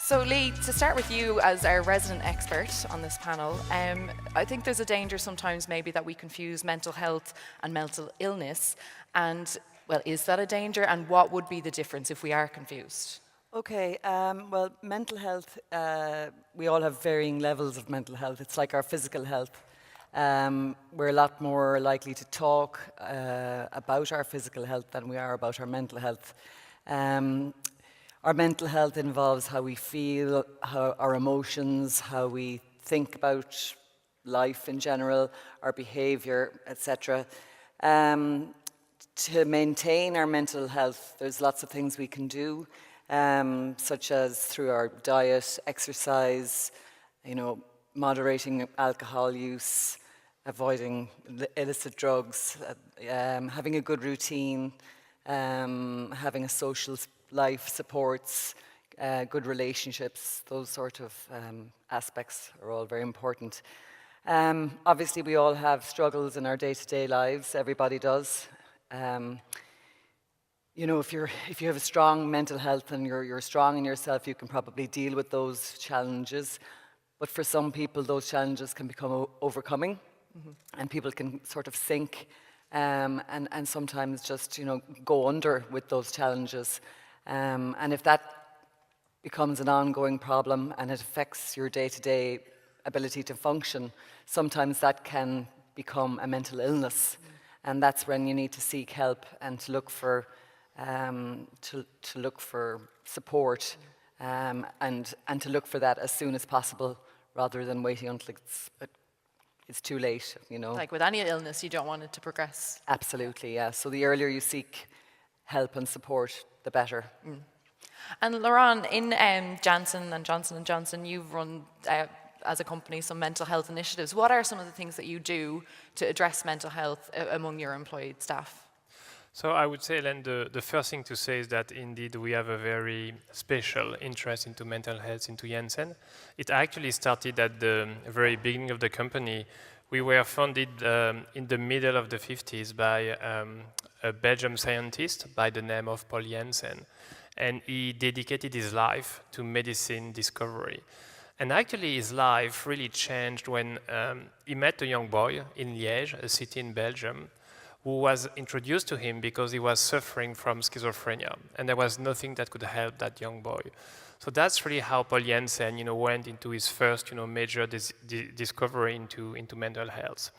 So Lee, to start with you as our resident expert on this panel, I think there's a danger sometimes maybe that we confuse mental health and mental illness. And, well, is that a danger? And what would be the difference if we are confused? Okay, well, mental health, we all have varying levels of mental health. It's like our physical health. We're a lot more likely to talk about our physical health than we are about our mental health. Our mental health involves how we feel, how our emotions, how we think about life in general, our behaviour, etc. To maintain our mental health, there's lots of things we can do, such as through our diet, exercise, moderating alcohol use, avoiding illicit drugs, having a good routine, having a social life supports, good relationships, those sort of aspects are all very important. Obviously, we all have struggles in our day-to-day lives. Everybody does. If you have a strong mental health and you're strong in yourself, you can probably deal with those challenges. But for some people, those challenges can become overcoming, and people can sort of sink and sometimes just go under with those challenges. And if that becomes an ongoing problem and it affects your day-to-day ability to function, sometimes that can become a mental illness. And that's when you need to seek help and to look for support and to look for that as soon as possible rather than waiting until it's too late, Like with any illness, you don't want it to progress. Absolutely, yeah. So the earlier you seek help and support, the better. And Laurent, in Janssen and Johnson, you've run as a company some mental health initiatives. What are some of the things that you do to address mental health among your employed staff? So I would say, Elaine, the first thing to say is that indeed we have a very special interest into mental health into Janssen. It actually started at the very beginning of the company. We were founded in the middle of the 50s by a Belgian scientist by the name of Paul Janssen. And he dedicated his life to medicine discovery. And actually his life really changed when he met a young boy in Liège, a city in Belgium, who was introduced to him because he was suffering from schizophrenia. And there was nothing that could help that young boy. So that's really how Paul Janssen, went into his first, major discovery into mental health.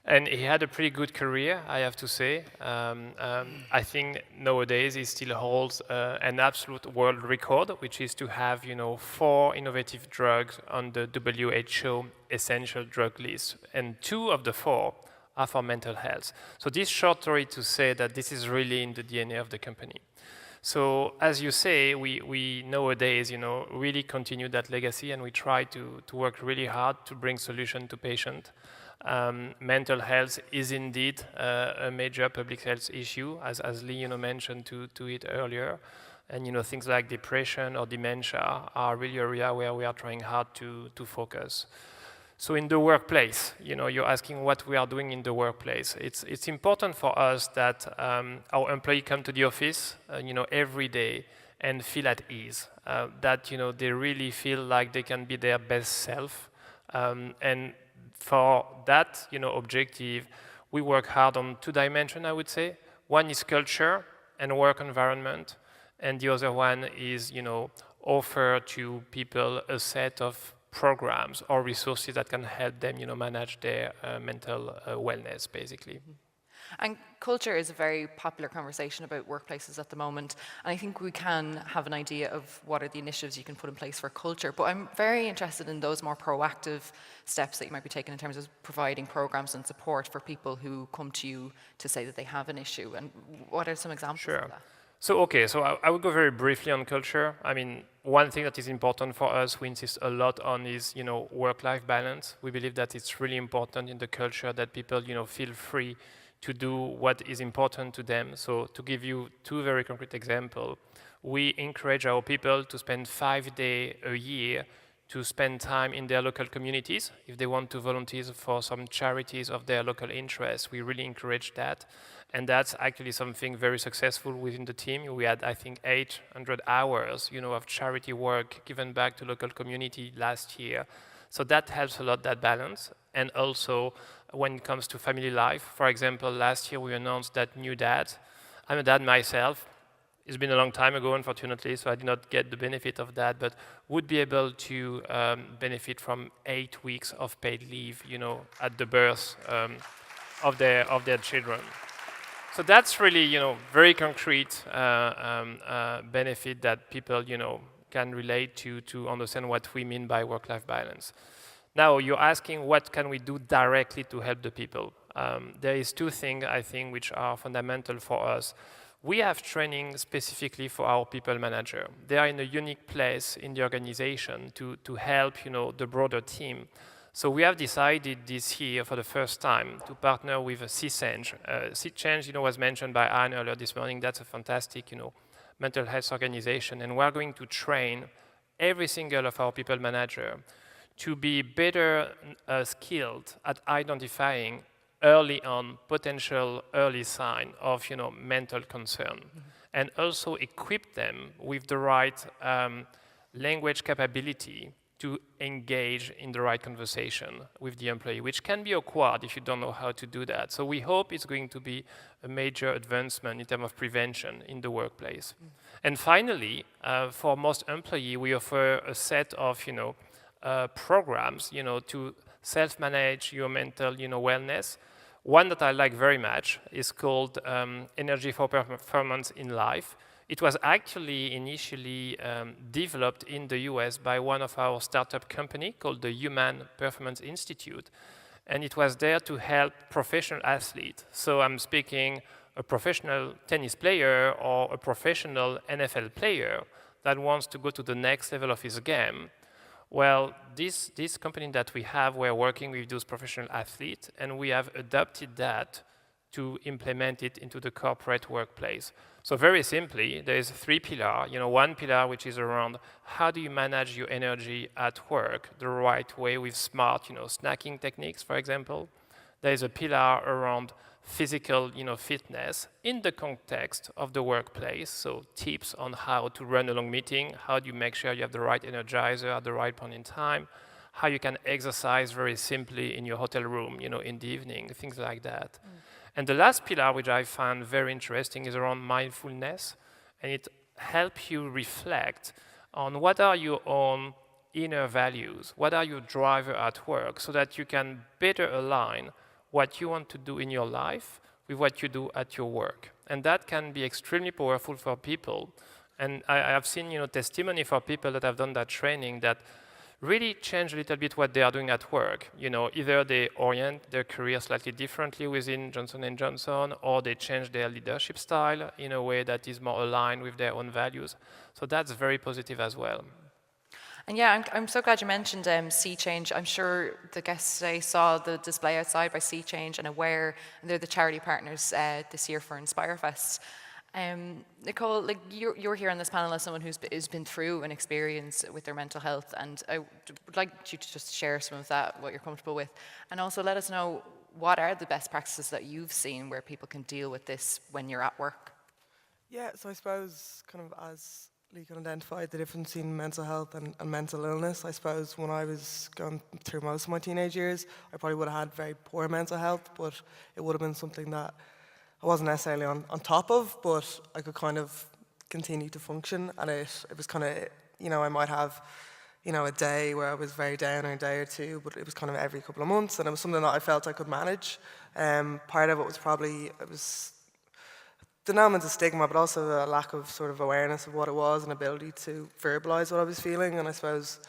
And he had a pretty good career, I have to say. I think nowadays he still holds an absolute world record, which is to have, 4 innovative drugs on the WHO essential drug list, and 2 of the 4 are for mental health. So this short story to say that this is really in the DNA of the company. So as you say, we nowadays, really continue that legacy, and we try to work really hard to bring solution to patients. Mental health is indeed a major public health issue, as Lee mentioned to it earlier. And things like depression or dementia are really an area where we are trying hard to focus. So in the workplace, you're asking what we are doing in the workplace. It's important for us that our employees come to the office, every day and feel at ease. That they really feel like they can be their best self. And for that, objective, we work hard on 2 dimensions, I would say. One is culture and work environment, and the other one is, offer to people a set of programs or resources that can help them, manage their mental wellness, basically. And culture is a very popular conversation about workplaces at the moment. And I think we can have an idea of what are the initiatives you can put in place for culture. But I'm very interested in those more proactive steps that you might be taking in terms of providing programs and support for people who come to you to say that they have an issue. And what are some examples of that? So I will go very briefly on culture. I mean, one thing that is important for us, we insist a lot on is, work-life balance. We believe that it's really important in the culture that people, feel free to do what is important to them. So to give you 2 very concrete examples, we encourage our people to spend 5 days a year to spend time in their local communities. If they want to volunteer for some charities of their local interest, we really encourage that. And that's actually something very successful within the team. We had, I think, 800 hours, of charity work given back to local community last year. So that helps a lot, that balance. And also, when it comes to family life, for example, last year we announced that new dad. I'm a dad myself. It's been a long time ago, unfortunately, so I did not get the benefit of that, but would be able to benefit from 8 weeks of paid leave, at the birth of their children. So that's really, very concrete benefit that people, can relate to understand what we mean by work-life balance. Now, you're asking what can we do directly to help the people? There is 2 things, I think, which are fundamental for us. We have training specifically for our people manager. They are in a unique place in the organization to help, the broader team. So we have decided this year for the first time to partner with a C-Change. C-Change, was mentioned by Anne earlier this morning. That's a fantastic, mental health organization. And we're going to train every single of our people manager to be better skilled at identifying early on potential early sign of mental concern, and also equip them with the right language capability to engage in the right conversation with the employee, which can be awkward if you don't know how to do that. So we hope it's going to be a major advancement in terms of prevention in the workplace. And finally, for most employees, we offer a set of programs to self-manage your mental wellness. One that I like very much is called Energy for Performance in Life. It was actually initially developed in the US by one of our startup company called the Human Performance Institute. And it was there to help professional athletes. So I'm speaking a professional tennis player or a professional NFL player that wants to go to the next level of his game. Well, this company that we have, we're working with those professional athletes, and we have adapted that to implement it into the corporate workplace. So very simply, there is 3 pillars. One pillar which is around how do you manage your energy at work the right way with smart, snacking techniques, for example. There is a pillar around physical, fitness in the context of the workplace. So tips on how to run a long meeting, how do you make sure you have the right energizer at the right point in time, how you can exercise very simply in your hotel room, in the evening, things like that. And the last pillar, which I found very interesting, is around mindfulness, and it helps you reflect on what are your own inner values, what are your drivers at work, so that you can better align what you want to do in your life with what you do at your work. And that can be extremely powerful for people. And I have seen, testimony for people that have done that training that really change a little bit what they are doing at work. Either they orient their career slightly differently within Johnson & Johnson, or they change their leadership style in a way that is more aligned with their own values. So that's very positive as well. And yeah, I'm so glad you mentioned C-Change. I'm sure the guests today saw the display outside by C-Change and Aware, and they're the charity partners this year for Inspirefest. Nicole, you're here on this panel as someone who's been through an experience with their mental health, and I would like you to just share some of that, what you're comfortable with, and also let us know what are the best practices that you've seen where people can deal with this when you're at work. Yeah, so I suppose kind of as Lee can identify the difference between mental health and mental illness. I suppose when I was going through most of my teenage years, I probably would have had very poor mental health, but it would have been something that I wasn't necessarily on top of, but I could kind of continue to function. And it was kind of, I might have, a day where I was very down or a day or two, but it was kind of every couple of months, and it was something that I felt I could manage. Part of it was probably, the element of stigma, but also a lack of sort of awareness of what it was and ability to verbalise what I was feeling. And I suppose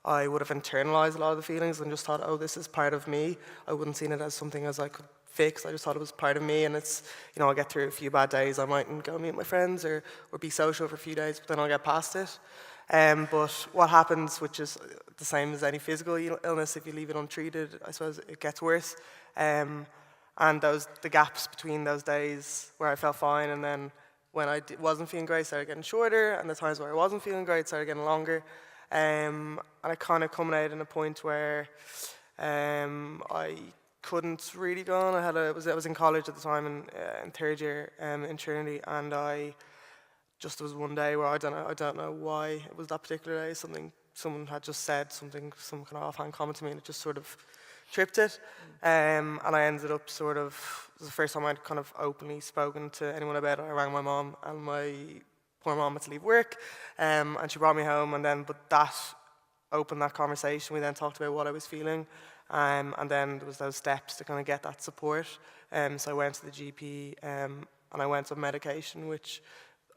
I would have internalised a lot of the feelings and just thought, oh, this is part of me. I wouldn't seen it as something as I could fix. I just thought it was part of me, and it's, I'll get through a few bad days. I mightn't go meet my friends or be social for a few days, but then I'll get past it. But what happens, which is the same as any physical illness, if you leave it untreated, I suppose it gets worse. And the gaps between those days where I felt fine, and then when I wasn't feeling great, started getting shorter, and the times where I wasn't feeling great started getting longer. And it kind of culminated in a point where I couldn't really go on. I was in college at the time in third year in Trinity, and there was one day where I don't know why it was that particular day. Someone had just said some kind of offhand comment to me, and it just sort of tripped it. And I ended up it was the first time I'd kind of openly spoken to anyone about it. I rang my mom, and my poor mom had to leave work, and she brought me home, but that opened that conversation. We then talked about what I was feeling, and then there was those steps to kind of get that support. So I went to the GP, and I went on medication, which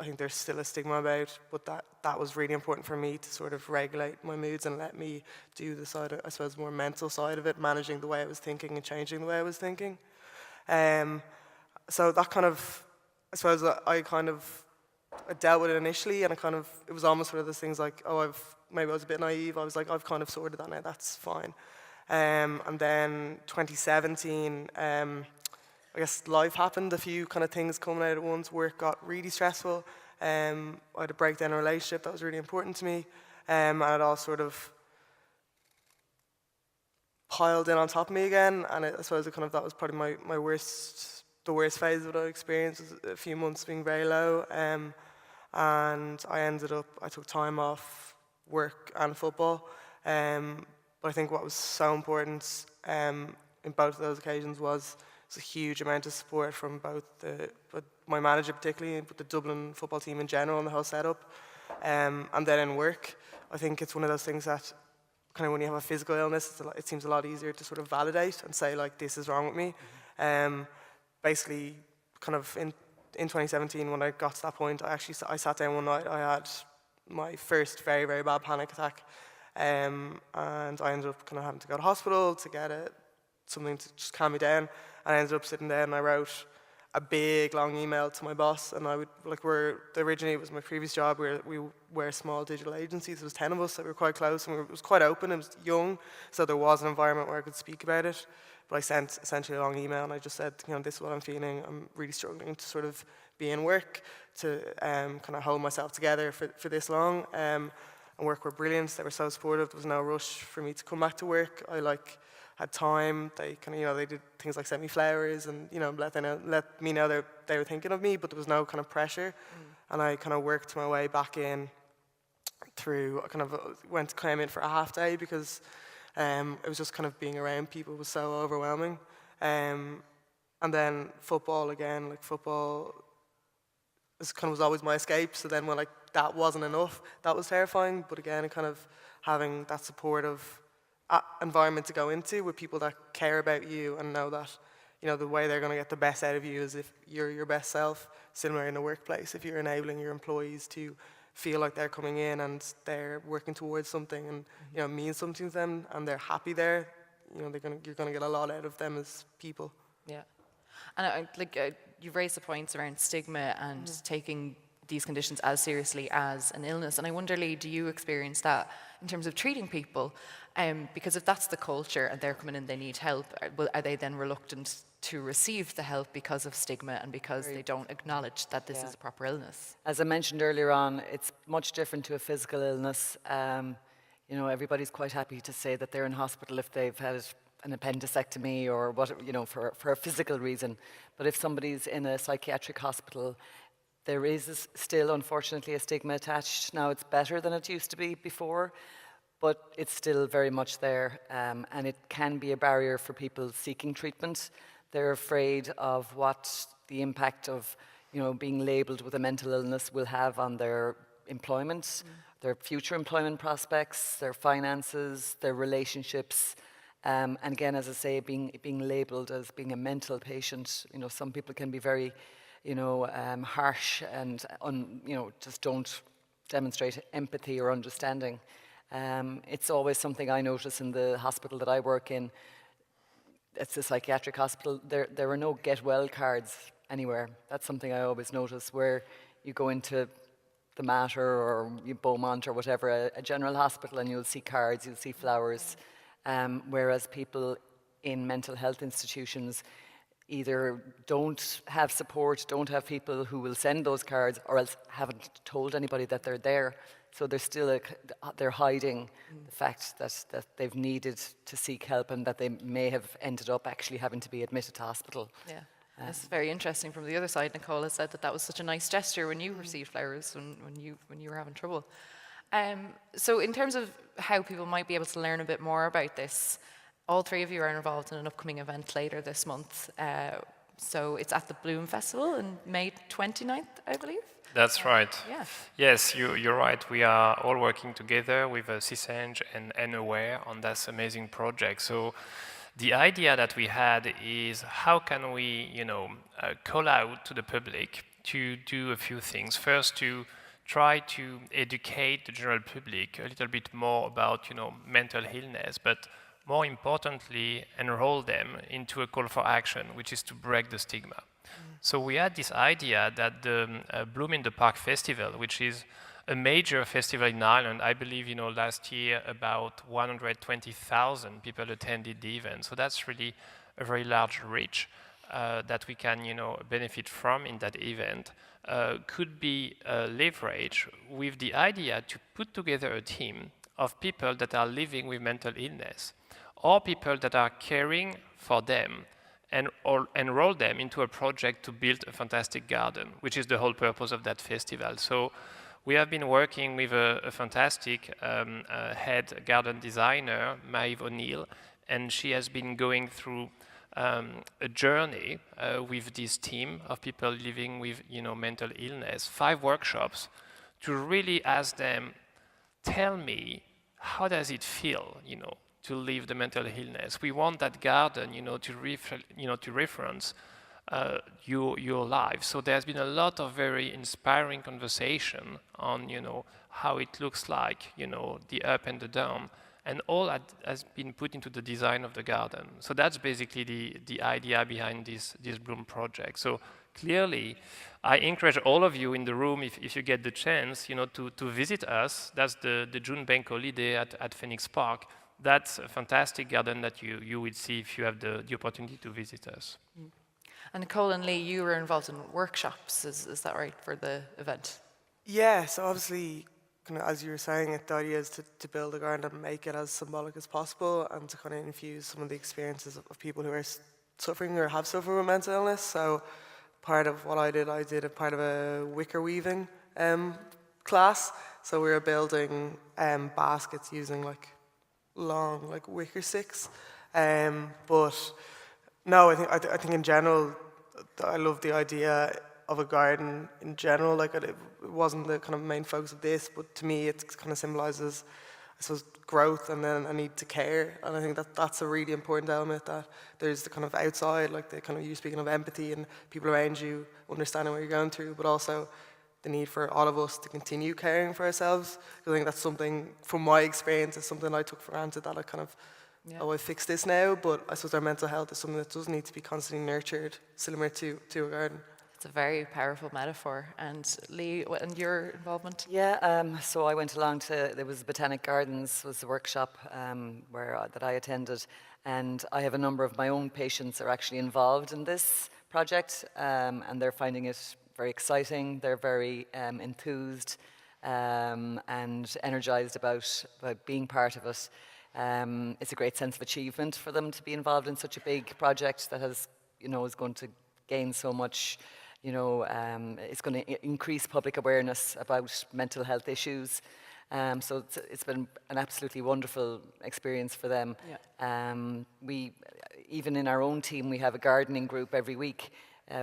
I think there's still a stigma about, but that was really important for me to sort of regulate my moods and let me do the side of, I suppose, more mental side of it, managing the way I was thinking and changing the way I was thinking. So that kind of, I suppose I dealt with it initially, and it was almost one of those things like, maybe I was a bit naive. I was like, I've kind of sorted that now, that's fine. And then 2017, I guess life happened, a few kind of things coming out at once. Work got really stressful. I had a breakdown in a relationship that was really important to me. And it all sort of piled in on top of me again. And I suppose that was probably the worst phase of what I experienced, was a few months being very low. And I took time off work and football. But I think what was so important in both of those occasions was a huge amount of support from both my manager particularly, but the Dublin football team in general and the whole setup. And then in work, I think it's one of those things that kind of when you have a physical illness, it seems a lot easier to sort of validate and say like, this is wrong with me. Basically, kind of in 2017 when I got to that point, I sat down one night, I had my first very, very bad panic attack. And I ended up kind of having to go to hospital to get something to just calm me down. And I ended up sitting there and I wrote a big long email to my boss, and originally it was my previous job where we were a small digital agency, so there was 10 of us, so we were quite close, and it was quite open, it was young, so there was an environment where I could speak about it. But I sent essentially a long email, and I just said, this is what I'm feeling, I'm really struggling to sort of be in work, to kind of hold myself together for this long. And work were brilliant, they were so supportive, there was no rush for me to come back to work. I had time, they kind of, they did things like send me flowers and, let me know that they were thinking of me, but there was no kind of pressure. And I kind of worked my way back in through, I kind of came in for a half day because it was just kind of being around people was so overwhelming. And then football again, football was always my escape. So then when that wasn't enough, that was terrifying. But again, kind of having that supportive environment to go into with people that care about you and know that, the way they're going to get the best out of you is if you're your best self. Similar in the workplace, if you're enabling your employees to feel like they're coming in and they're working towards something and means something to them and they're happy there, you're going to get a lot out of them as people. Yeah, and you've raised the points around stigma and taking these conditions as seriously as an illness. And I wonder, Lee, do you experience that in terms of treating people? Because if that's the culture and they're coming in, they need help, are they then reluctant to receive the help because of stigma and because they don't acknowledge that this is a proper illness? As I mentioned earlier on, it's much different to a physical illness. Everybody's quite happy to say that they're in hospital if they've had an appendectomy or what, for a physical reason. But if somebody's in a psychiatric hospital, there is still, unfortunately, a stigma attached. Now, it's better than it used to be before, but it's still very much there, and it can be a barrier for people seeking treatment. They're afraid of what the impact of, being labelled with a mental illness will have on their employment, their future employment prospects, their finances, their relationships. And again, as I say, being labelled as being a mental patient, some people can be very, harsh and, just don't demonstrate empathy or understanding. It's always something I notice in the hospital that I work in. It's a psychiatric hospital. There are no get well cards anywhere. That's something I always notice, where you go into the Mater or Beaumont or whatever, a general hospital, and you'll see cards, you'll see flowers. Whereas people in mental health institutions, either don't have support, don't have people who will send those cards, or else haven't told anybody that they're there. So there's still they're hiding the fact that they've needed to seek help and that they may have ended up actually having to be admitted to hospital. Yeah. It's very interesting. From the other side, Nicole has said that was such a nice gesture when you received flowers when you were having trouble. So in terms of how people might be able to learn a bit more about this, all three of you are involved in an upcoming event later this month. So it's at the Bloom Festival on May 29th, I believe. That's right. Yeah. Yes, you're right. We are all working together with CISENG and Aware on this amazing project. So the idea that we had is how can we, call out to the public to do a few things. First, to try to educate the general public a little bit more about, mental illness, but more importantly, enroll them into a call for action, which is to break the stigma. So we had this idea that the Bloom in the Park Festival, which is a major festival in Ireland, I believe, last year about 120,000 people attended the event. So that's really a very large reach that we can, benefit from in that event. Could be leveraged with the idea to put together a team of people that are living with mental illness, or people that are caring for them, and or enroll them into a project to build a fantastic garden, which is the whole purpose of that festival. So we have been working with a fantastic head garden designer, Maeve O'Neill, and she has been going through a journey with this team of people living with mental illness, 5 workshops, to really ask them, tell me, how does it feel, to live the mental illness? We want that garden, to reference your life. So there's been a lot of very inspiring conversation on, how it looks like, the up and the down, and all that has been put into the design of the garden. So that's basically the idea behind this Bloom project. So clearly, I encourage all of you in the room, if you get the chance, to visit us. That's the June bank holiday at Phoenix Park. That's a fantastic garden that you would see if you have the opportunity to visit us. And Nicole and Lee, you were involved in workshops, is that right, for the event? Yeah, so obviously, kind of, as you were saying, the idea is to build a garden and make it as symbolic as possible, and to kind of infuse some of the experiences of people who are suffering or have suffered with mental illness. So part of what I did a part of a wicker weaving class. So we were building baskets using long wicker sticks. But no, I think in general, I love the idea of a garden in general. It wasn't the kind of main focus of this, but to me it kind of symbolizes, I suppose, growth and then a need to care. And I think that's a really important element, that there's the kind of outside, the kind of, you speaking of empathy and people around you understanding what you're going through, but also the need for all of us to continue caring for ourselves. I think that's something, from my experience, is something I took for granted, that I kind of, I fix this now, but I suppose our mental health is something that does need to be constantly nurtured, similar to a garden. It's a very powerful metaphor. And Lee, and your involvement? Yeah, so I went along to, there was Botanic Gardens, was the workshop that I attended, and I have a number of my own patients are actually involved in this project, and they're finding it very exciting. They're very enthused and energized about being part of it. It's a great sense of achievement for them to be involved in such a big project that has, is going to gain so much. It's going to increase public awareness about mental health issues. So it's been an absolutely wonderful experience for them. Yeah. We, even in our own team, we have a gardening group every week.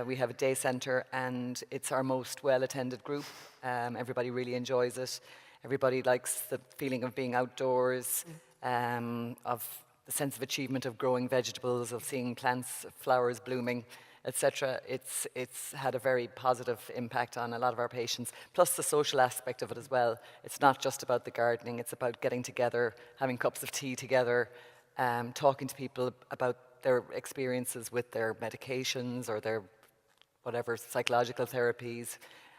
We have a day centre, and it's our most well-attended group. Everybody really enjoys it. Everybody likes the feeling of being outdoors, of the sense of achievement of growing vegetables, of seeing plants, flowers blooming, etc. It's had a very positive impact on a lot of our patients, plus the social aspect of it as well. It's not just about the gardening, it's about getting together, having cups of tea together, talking to people about their experiences with their medications or their whatever psychological therapies.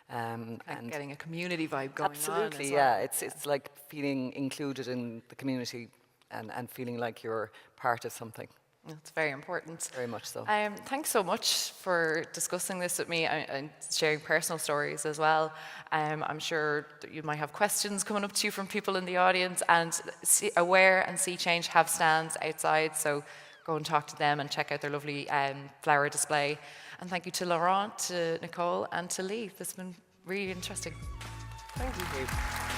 And getting a community vibe going absolutely, on. Yeah. It's like feeling included in the community and feeling like you're part of something. That's very important. Very much so. Thanks so much for discussing this with me and sharing personal stories as well. I'm sure that you might have questions coming up to you from people in the audience, and Aware and See Change have stands outside, so go and talk to them and check out their lovely flower display. And thank you to Laurent, to Nicole, and to Lee. This has been really interesting. Thank you.